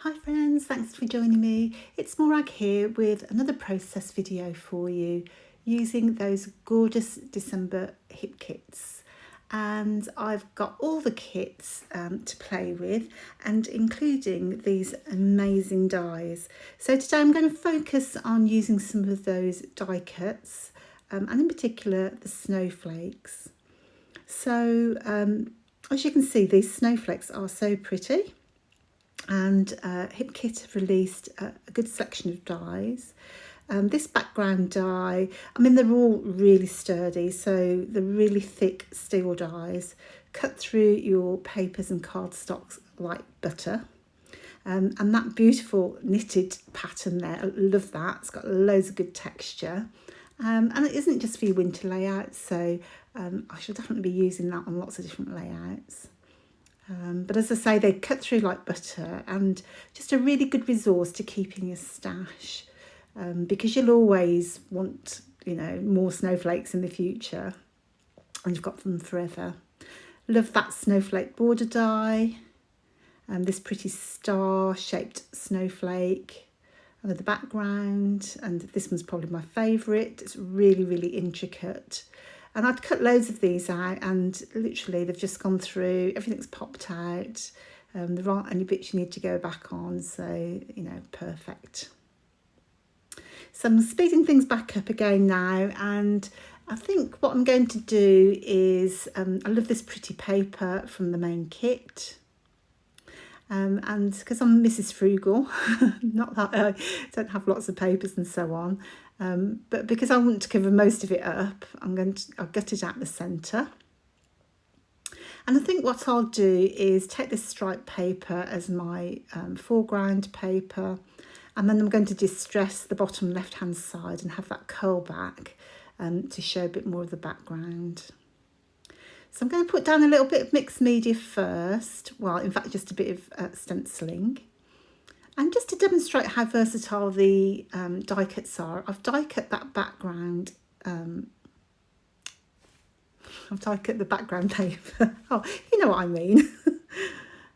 Hi friends, thanks for joining me. It's Morag here with another process video for you using those gorgeous December hip kits. And I've got all the kits to play with, and including these amazing dies. So today I'm going to focus on using some of those die cuts and in particular the snowflakes. So as you can see, these snowflakes are so pretty. And Hip Kit have released a good selection of dies. This background die, I mean, they're all really sturdy, so they're really thick steel dies, cut through your papers and cardstocks like butter. And that beautiful knitted pattern there, I love that. It's got loads of good texture. And it isn't just for your winter layouts, so I shall definitely be using that on lots of different layouts. But as I say, they cut through like butter and just a really good resource to keep in your stash because you'll always want, more snowflakes in the future, and you've got them forever. Love that snowflake border die and this pretty star shaped snowflake under the background, and this one's probably my favourite. It's really, really intricate. And I'd cut loads of these out and literally they've just gone through, everything's popped out. There aren't any bits you need to go back on, so, perfect. So I'm speeding things back up again now, and I think what I'm going to do is, I love this pretty paper from the main kit. And because I'm Mrs. Frugal, not that I don't have lots of papers and so on, but because I want to cover most of it up, I'll gut it out the centre. And I think what I'll do is take this striped paper as my foreground paper, and then I'm going to distress the bottom left hand side and have that curl back to show a bit more of the background. So I'm going to put down a little bit of mixed media first, well, in fact, just a bit of stenciling. And just to demonstrate how versatile the die cuts are, I've die cut that background. I've die cut the background paper. Oh, you know what I mean.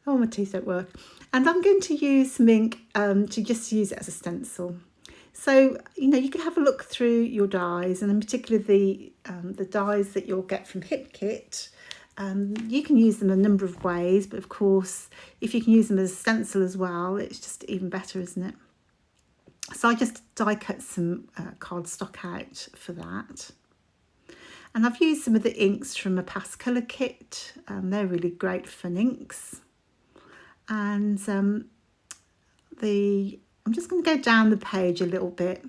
Oh, my teeth don't work. And I'm going to use some ink to just use it as a stencil. So, you can have a look through your dies, and in particular the dies that you'll get from Hip Kit. You can use them a number of ways, but of course, if you can use them as a stencil as well, it's just even better, isn't it? So I just die cut some cardstock out for that. And I've used some of the inks from a past colour kit. They're really great fun inks. And I'm just going to go down the page a little bit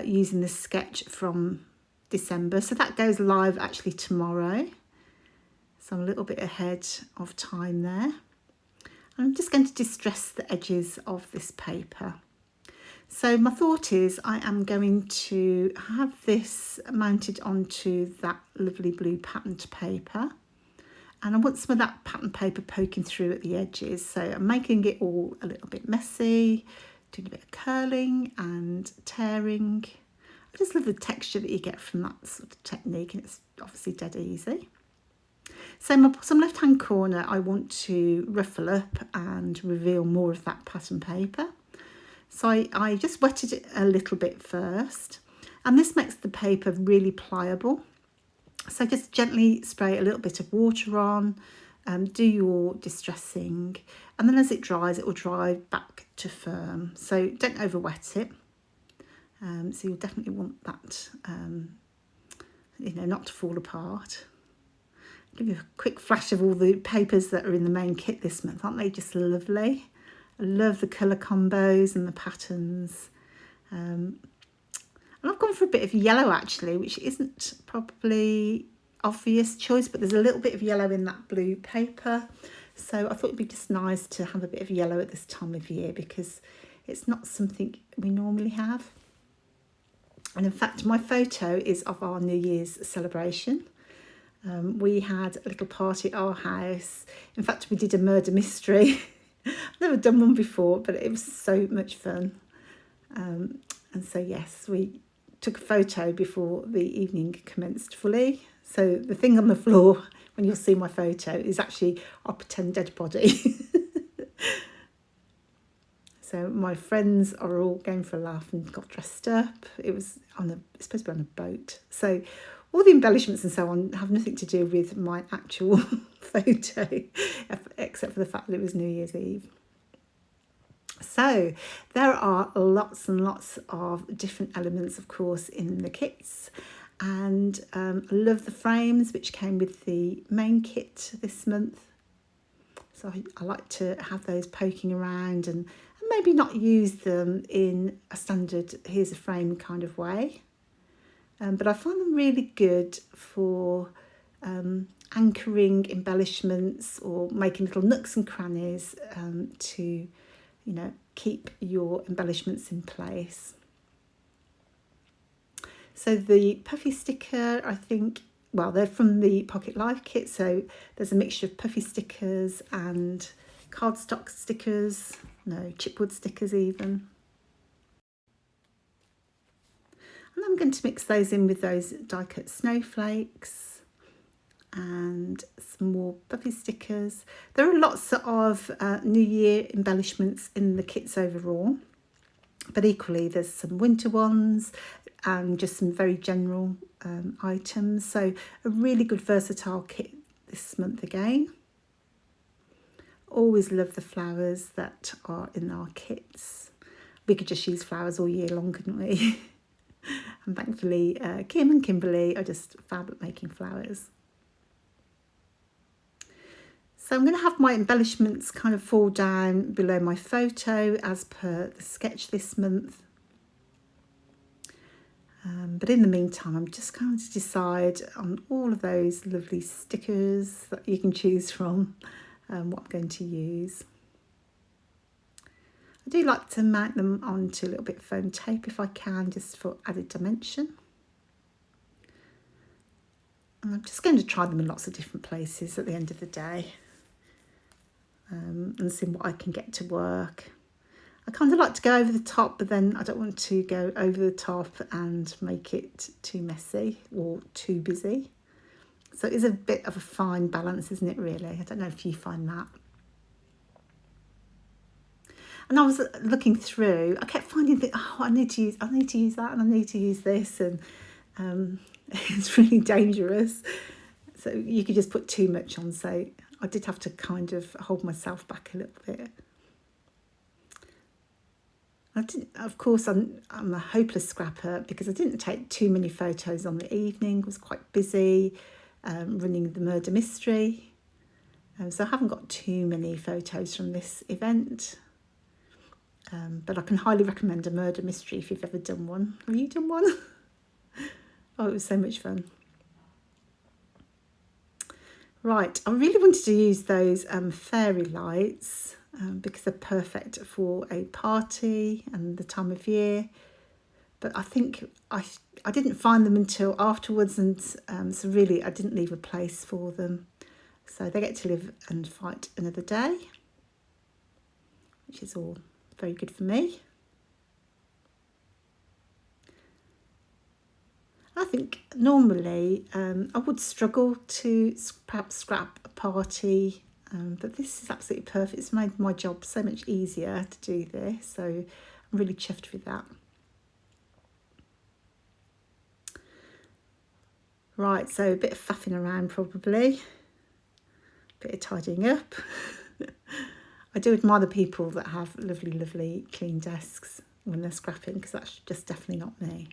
using the sketch from December. So that goes live actually tomorrow. So I'm a little bit ahead of time there. I'm just going to distress the edges of this paper. So my thought is I am going to have this mounted onto that lovely blue patterned paper. And I want some of that pattern paper poking through at the edges. So I'm making it all a little bit messy, doing a bit of curling and tearing. I just love the texture that you get from that sort of technique, and it's obviously dead easy. So my bottom left hand corner, I want to ruffle up and reveal more of that pattern paper. So I just wetted it a little bit first, and this makes the paper really pliable. So just gently spray a little bit of water on, do your distressing, and then as it dries, it will dry back to firm. So don't over wet it. So you'll definitely want that, not to fall apart. Give you a quick flash of all the papers that are in the main kit this month. Aren't they just lovely? I love the colour combos and the patterns. And I've gone for a bit of yellow actually, which isn't probably obvious choice, but there's a little bit of yellow in that blue paper. So I thought it'd be just nice to have a bit of yellow at this time of year because it's not something we normally have. And in fact, my photo is of our New Year's celebration. We had a little party at our house. In fact, we did a murder mystery. I've never done one before, but it was so much fun. And so, yes, we took a photo before the evening commenced fully. So the thing on the floor, when you'll see my photo, is actually our pretend dead body. So my friends are all going for a laugh and got dressed up. It's supposed to be on a boat. So all the embellishments and so on have nothing to do with my actual photo, except for the fact that it was New Year's Eve. So there are lots and lots of different elements, of course, in the kits. And I love the frames, which came with the main kit this month. So I like to have those poking around and maybe not use them in a standard, here's a frame kind of way. But I find them really good for anchoring embellishments or making little nooks and crannies to, keep your embellishments in place. So the puffy sticker, I think, well, they're from the Pocket Life kit, so there's a mixture of puffy stickers and cardstock stickers, chipboard stickers even. And I'm going to mix those in with those die cut snowflakes and some more puffy stickers. There are lots of New Year embellishments in the kits overall, but equally there's some winter ones and just some very general items. So a really good versatile kit this month again. Always love the flowers that are in our kits. We could just use flowers all year long, couldn't we? And thankfully Kim and Kimberly are just fab at making flowers. So I'm going to have my embellishments kind of fall down below my photo as per the sketch this month. But in the meantime, I'm just going to decide on all of those lovely stickers that you can choose from, what I'm going to use. I do like to mount them onto a little bit of foam tape if I can, just for added dimension. And I'm just going to try them in lots of different places at the end of the day. And see what I can get to work. I kind of like to go over the top, but then I don't want to go over the top and make it too messy or too busy. So it is a bit of a fine balance, isn't it, really? I don't know if you find that. And I was looking through, I kept finding that, I need to use that and I need to use this, and it's really dangerous. So you could just put too much on, so I did have to kind of hold myself back a little bit. Of course, I'm a hopeless scrapper because I didn't take too many photos on the evening. I was quite busy running the murder mystery. So I haven't got too many photos from this event. But I can highly recommend a murder mystery if you've ever done one. Have you done one? Oh, it was so much fun. Right, I really wanted to use those fairy lights because they're perfect for a party and the time of year. But I think I didn't find them until afterwards, and so really I didn't leave a place for them. So they get to live and fight another day, which is all very good for me. I think normally I would struggle to perhaps scrap a party, but this is absolutely perfect. It's made my job so much easier to do this, so I'm really chuffed with that. Right, so a bit of faffing around probably, a bit of tidying up. I do admire the people that have lovely, lovely clean desks when they're scrapping, because that's just definitely not me.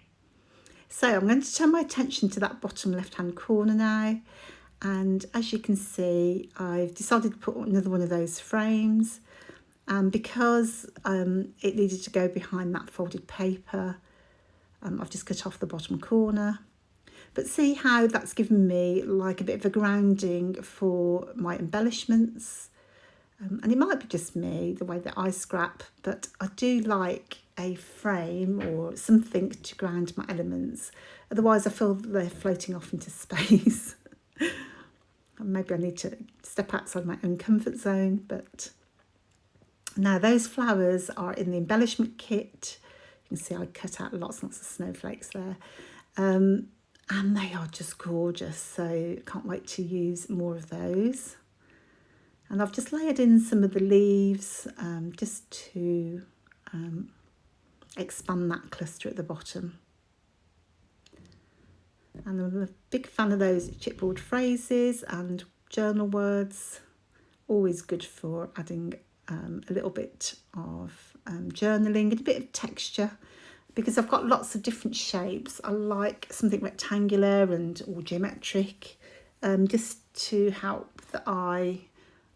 So I'm going to turn my attention to that bottom left-hand corner now. And as you can see, I've decided to put another one of those frames. And because it needed to go behind that folded paper, I've just cut off the bottom corner. But see how that's given me like a bit of a grounding for my embellishments. And it might be just me, the way that I scrap, but I do like a frame or something to ground my elements. Otherwise I feel they're floating off into space. And maybe I need to step outside my own comfort zone. But now those flowers are in the embellishment kit. You can see I cut out lots and lots of snowflakes there. And they are just gorgeous, so can't wait to use more of those. And I've just layered in some of the leaves just to expand that cluster at the bottom. And I'm a big fan of those chipboard phrases and journal words. Always good for adding a little bit of journaling and a bit of texture, because I've got lots of different shapes. I like something rectangular and or geometric, just to help the eye,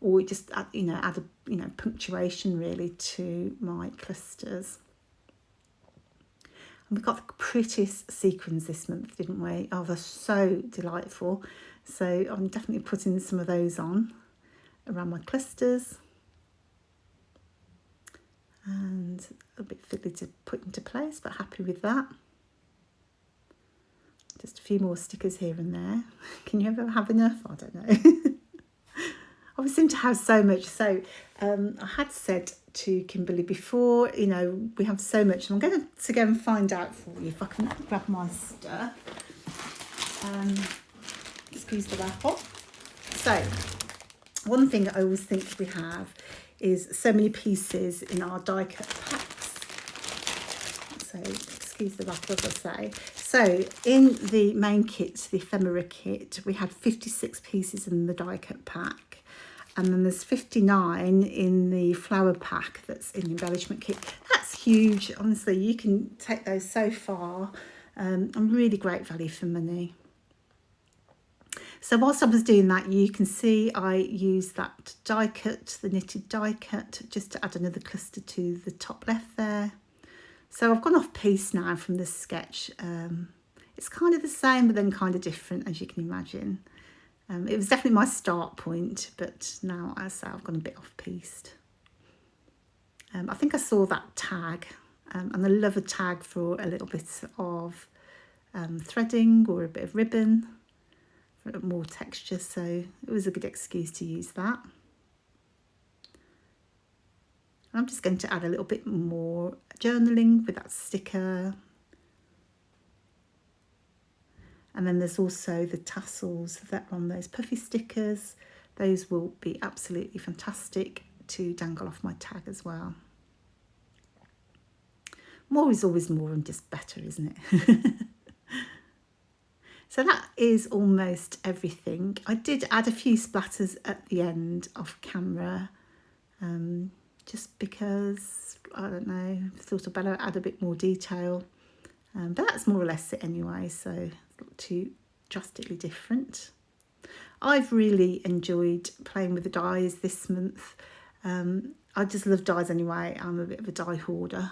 or just add a punctuation really to my clusters. And we got the prettiest sequins this month, didn't we? Oh, they're so delightful. So I'm definitely putting some of those on around my clusters. And a bit fiddly to put into place, but happy with that. Just a few more stickers here and there. Can you ever have enough? I don't know. I always seem to have so much. So I had said to Kimberly before, we have so much. I'm going to go and find out for you if I can grab my stuff. Excuse the wrapper. So one thing I always think we have is so many pieces in our die cut packs. So excuse the wrapper, as I say. So in the main kit, the ephemera kit, we had 56 pieces in the die cut pack. And then there's 59 in the flower pack that's in the embellishment kit. That's huge. Honestly, you can take those so far. And really great value for money. So whilst I was doing that, you can see I used that die cut, the knitted die cut, just to add another cluster to the top left there. So I've gone off piece now from this sketch. It's kind of the same, but then kind of different, as you can imagine. It was definitely my start point, but now, as I say, I've gone a bit off-piste. I think I saw that tag, and I love a tag for a little bit of threading or a bit of ribbon for more texture, so it was a good excuse to use that. I'm just going to add a little bit more journaling with that sticker. And then there's also the tassels that are on those puffy stickers. Those will be absolutely fantastic to dangle off my tag as well. More is always more and just better, isn't it? So that is almost everything. I did add a few splatters at the end off camera, just because, I don't know, thought I'd better add a bit more detail. But that's more or less it anyway, so not too drastically different. I've really enjoyed playing with the dies this month. I just love dies anyway. I'm a bit of a die hoarder.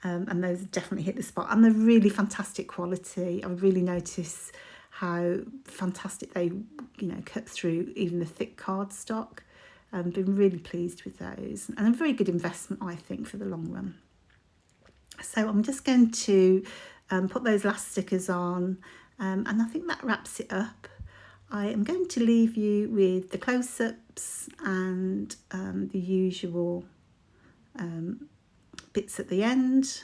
And those definitely hit the spot. And they're really fantastic quality. I really notice how fantastic they, cut through even the thick cardstock. I've been really pleased with those. And a very good investment, I think, for the long run. So I'm just going to put those last stickers on, and I think that wraps it up. I am going to leave you with the close-ups and the usual bits at the end.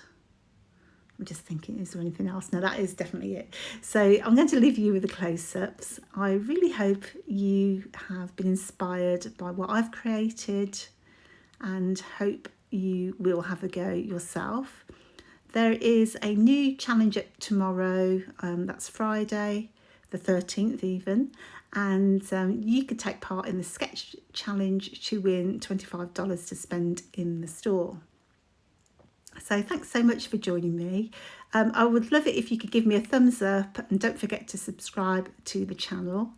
I'm just thinking, is there anything else? No, that is definitely it. So I'm going to leave you with the close-ups. I really hope you have been inspired by what I've created and hope you will have a go yourself. There is a new challenge up tomorrow, that's Friday, the 13th even, and you could take part in the sketch challenge to win $25 to spend in the store. So thanks so much for joining me. I would love it if you could give me a thumbs up, and don't forget to subscribe to the channel.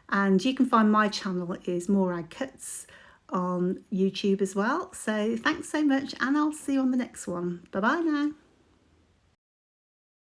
And you can find my channel is Morag Cuts on YouTube as well. So thanks so much, and I'll see you on the next one. Bye bye now.